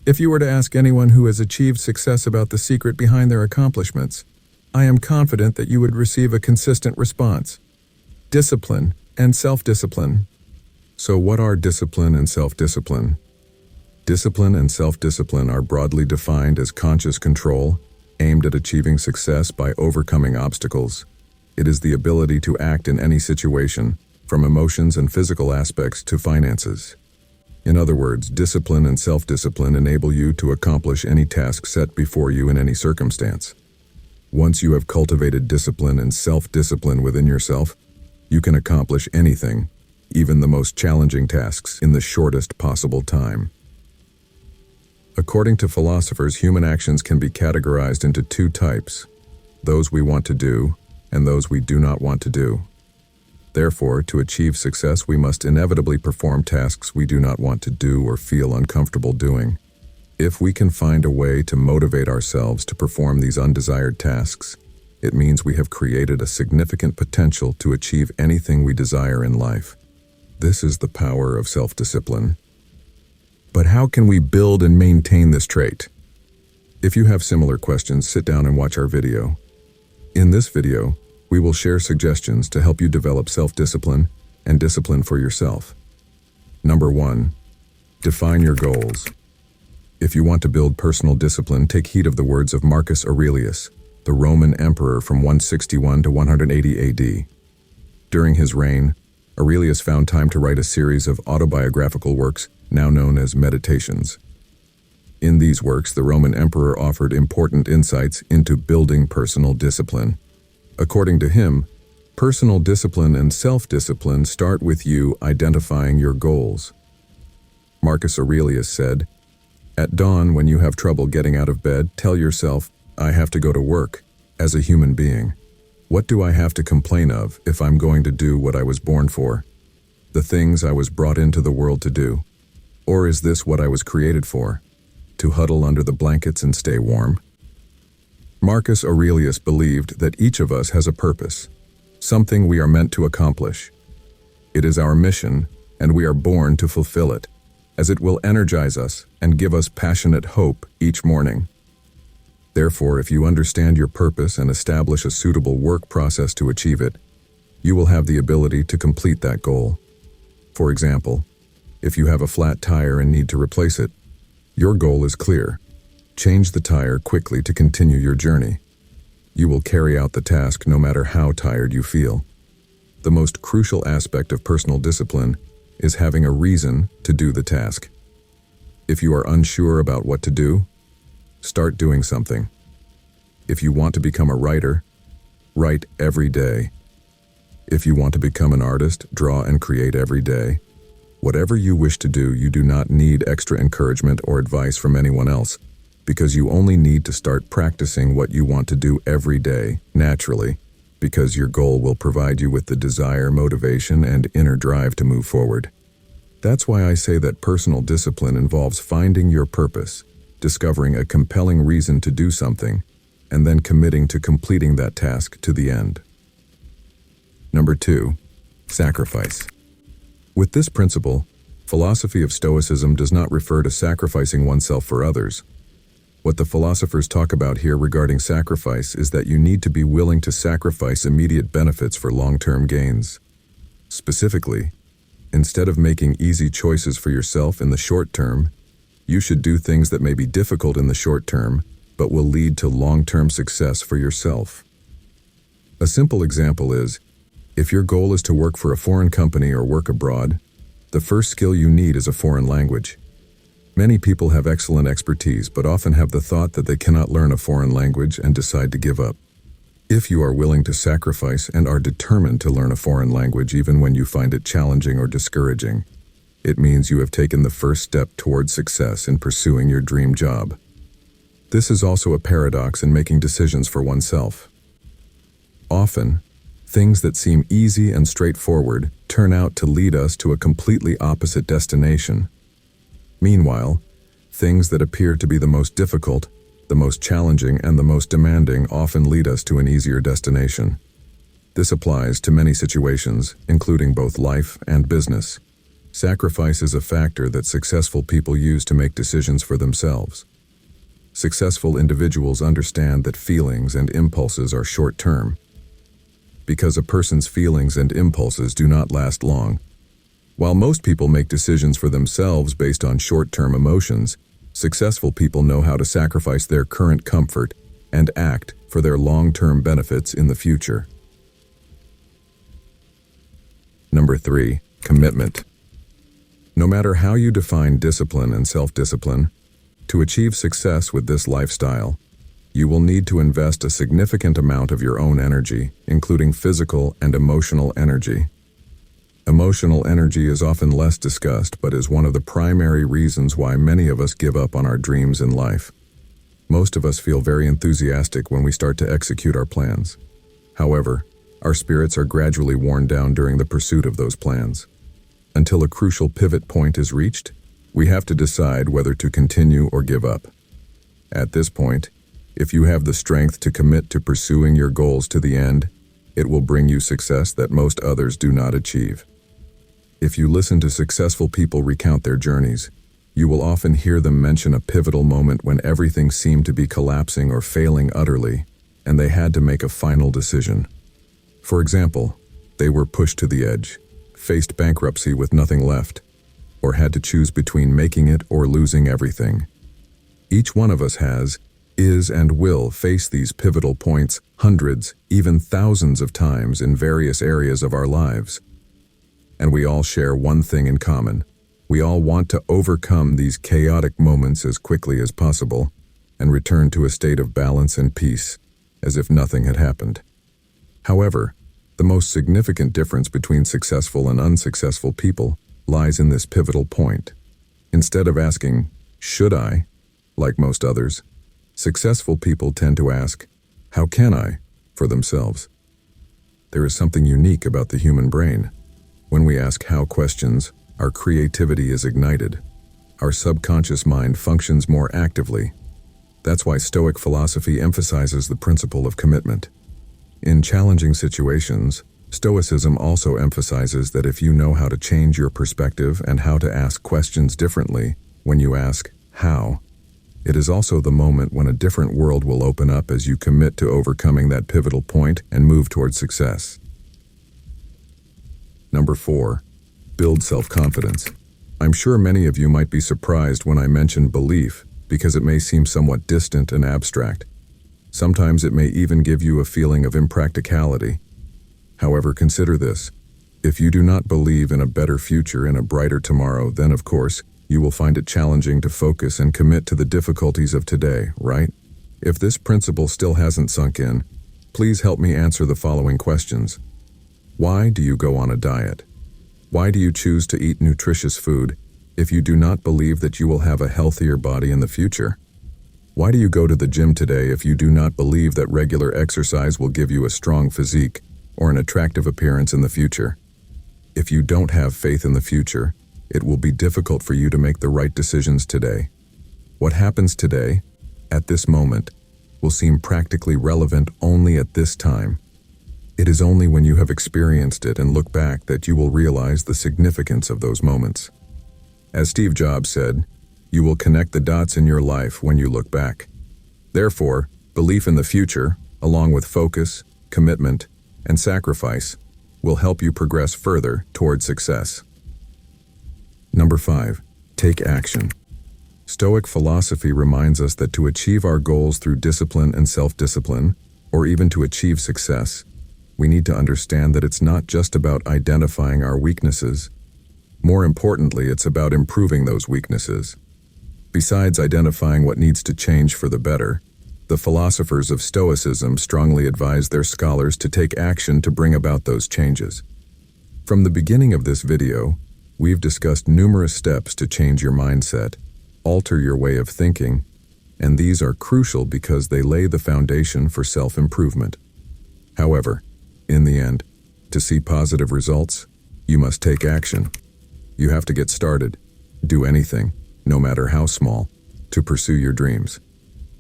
If you were to ask anyone who has achieved success about the secret behind their accomplishments, I am confident that you would receive a consistent response: discipline and self-discipline. So what are discipline and self-discipline? Discipline and self-discipline are broadly defined as conscious control, aimed at achieving success by overcoming obstacles. It is the ability to act in any situation, from emotions and physical aspects to finances. In other words, discipline and self-discipline enable you to accomplish any task set before you in any circumstance. Once you have cultivated discipline and self-discipline within yourself, you can accomplish anything, even the most challenging tasks, in the shortest possible time. According to philosophers, human actions can be categorized into two types: those we want to do and those we do not want to do. Therefore, to achieve success, we must inevitably perform tasks we do not want to do or feel uncomfortable doing. If we can find a way to motivate ourselves to perform these undesired tasks, it means we have created a significant potential to achieve anything we desire in life. This is the power of self-discipline. But how can we build and maintain this trait? If you have similar questions, sit down and watch our video. In this video, we will share suggestions to help you develop self-discipline and discipline for yourself. Number 1. Define your goals. If you want to build personal discipline, take heed of the words of Marcus Aurelius, the Roman emperor from 161 to 180 AD. During his reign, Aurelius found time to write a series of autobiographical works now known as meditations. In these works, the Roman emperor offered important insights into building personal discipline. According to him, personal discipline and self-discipline start with you identifying your goals. Marcus Aurelius said, "At dawn, when you have trouble getting out of bed, tell yourself, 'I have to go to work, as a human being. What do I have to complain of if I'm going to do what I was born for? The things I was brought into the world to do? Or is this what I was created for? To huddle under the blankets and stay warm?'" Marcus Aurelius believed that each of us has a purpose, something we are meant to accomplish. It is our mission, and we are born to fulfill it, as it will energize us and give us passionate hope each morning. Therefore, if you understand your purpose and establish a suitable work process to achieve it, you will have the ability to complete that goal. For example, if you have a flat tire and need to replace it, your goal is clear. Change the tire quickly to continue your journey. You will carry out the task no matter how tired you feel. The most crucial aspect of personal discipline is having a reason to do the task. If you are unsure about what to do, start doing something. If you want to become a writer, write every day. If you want to become an artist, draw and create every day. Whatever you wish to do, you do not need extra encouragement or advice from anyone else, because you only need to start practicing what you want to do every day, naturally, because your goal will provide you with the desire, motivation, and inner drive to move forward. That's why I say that personal discipline involves finding your purpose, discovering a compelling reason to do something, and then committing to completing that task to the end. Number 2, sacrifice. With this principle, philosophy of Stoicism does not refer to sacrificing oneself for others. What the philosophers talk about here regarding sacrifice is that you need to be willing to sacrifice immediate benefits for long-term gains. Specifically, instead of making easy choices for yourself in the short term, you should do things that may be difficult in the short term, but will lead to long-term success for yourself. A simple example is, if your goal is to work for a foreign company or work abroad, the first skill you need is a foreign language. Many people have excellent expertise, but often have the thought that they cannot learn a foreign language and decide to give up. If you are willing to sacrifice and are determined to learn a foreign language even when you find it challenging or discouraging, it means you have taken the first step towards success in pursuing your dream job. This is also a paradox in making decisions for oneself. Often, things that seem easy and straightforward turn out to lead us to a completely opposite destination. Meanwhile, things that appear to be the most difficult, the most challenging, and the most demanding often lead us to an easier destination. This applies to many situations, including both life and business. Sacrifice is a factor that successful people use to make decisions for themselves. Successful individuals understand that feelings and impulses are short-term. Because a person's feelings and impulses do not last long. While most people make decisions for themselves based on short-term emotions, successful people know how to sacrifice their current comfort and act for their long-term benefits in the future. Number 3, commitment. No matter how you define discipline and self-discipline, to achieve success with this lifestyle, you will need to invest a significant amount of your own energy, including physical and emotional energy. Emotional energy is often less discussed, but is one of the primary reasons why many of us give up on our dreams in life. Most of us feel very enthusiastic when we start to execute our plans. However, our spirits are gradually worn down during the pursuit of those plans. Until a crucial pivot point is reached, we have to decide whether to continue or give up. At this point, if you have the strength to commit to pursuing your goals to the end, it will bring you success that most others do not achieve. If you listen to successful people recount their journeys, you will often hear them mention a pivotal moment when everything seemed to be collapsing or failing utterly, and they had to make a final decision. For example, they were pushed to the edge, faced bankruptcy with nothing left, or had to choose between making it or losing everything. Each one of us has, is, and will face these pivotal points hundreds, even thousands of times in various areas of our lives. And we all share one thing in common. We all want to overcome these chaotic moments as quickly as possible and return to a state of balance and peace, as if nothing had happened. However, the most significant difference between successful and unsuccessful people lies in this pivotal point. Instead of asking, "Should I?" like most others, successful people tend to ask, "How can I?" for themselves. There is something unique about the human brain. When we ask how questions, our creativity is ignited. Our subconscious mind functions more actively. That's why Stoic philosophy emphasizes the principle of commitment. In challenging situations, Stoicism also emphasizes that if you know how to change your perspective and how to ask questions differently when you ask, "How?" it is also the moment when a different world will open up as you commit to overcoming that pivotal point and move towards success. Number 4, build self-confidence. I'm sure many of you might be surprised when I mention belief because it may seem somewhat distant and abstract. Sometimes it may even give you a feeling of impracticality. However, consider this. If you do not believe in a better future and a brighter tomorrow, then of course, you will find it challenging to focus and commit to the difficulties of today, right? If this principle still hasn't sunk in, please help me answer the following questions. Why do you go on a diet? Why do you choose to eat nutritious food if you do not believe that you will have a healthier body in the future? Why do you go to the gym today if you do not believe that regular exercise will give you a strong physique or an attractive appearance in the future? If you don't have faith in the future, it will be difficult for you to make the right decisions today. What happens today, at this moment, will seem practically relevant only at this time. It is only when you have experienced it and look back that you will realize the significance of those moments. As Steve Jobs said, you will connect the dots in your life when you look back. Therefore, belief in the future, along with focus, commitment, and sacrifice, will help you progress further toward success. Number 5, take action. Stoic philosophy reminds us that to achieve our goals through discipline and self-discipline, or even to achieve success, we need to understand that it's not just about identifying our weaknesses. More importantly, it's about improving those weaknesses. Besides identifying what needs to change for the better, the philosophers of Stoicism strongly advise their scholars to take action to bring about those changes. From the beginning of this video, we've discussed numerous steps to change your mindset, alter your way of thinking, and these are crucial because they lay the foundation for self-improvement. However, in the end, to see positive results, you must take action. You have to get started, do anything, no matter how small, to pursue your dreams.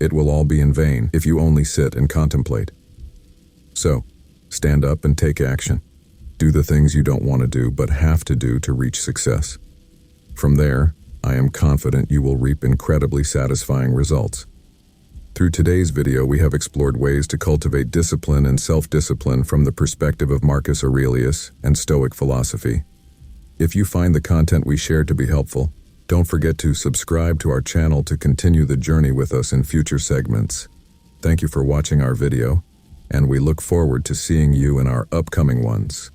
It will all be in vain if you only sit and contemplate. So, stand up and take action. Do the things you don't want to do but have to do to reach success. From there, I am confident you will reap incredibly satisfying results. Through today's video, we have explored ways to cultivate discipline and self-discipline from the perspective of Marcus Aurelius and Stoic philosophy. If you find the content we shared to be helpful, don't forget to subscribe to our channel to continue the journey with us in future segments. Thank you for watching our video, and we look forward to seeing you in our upcoming ones.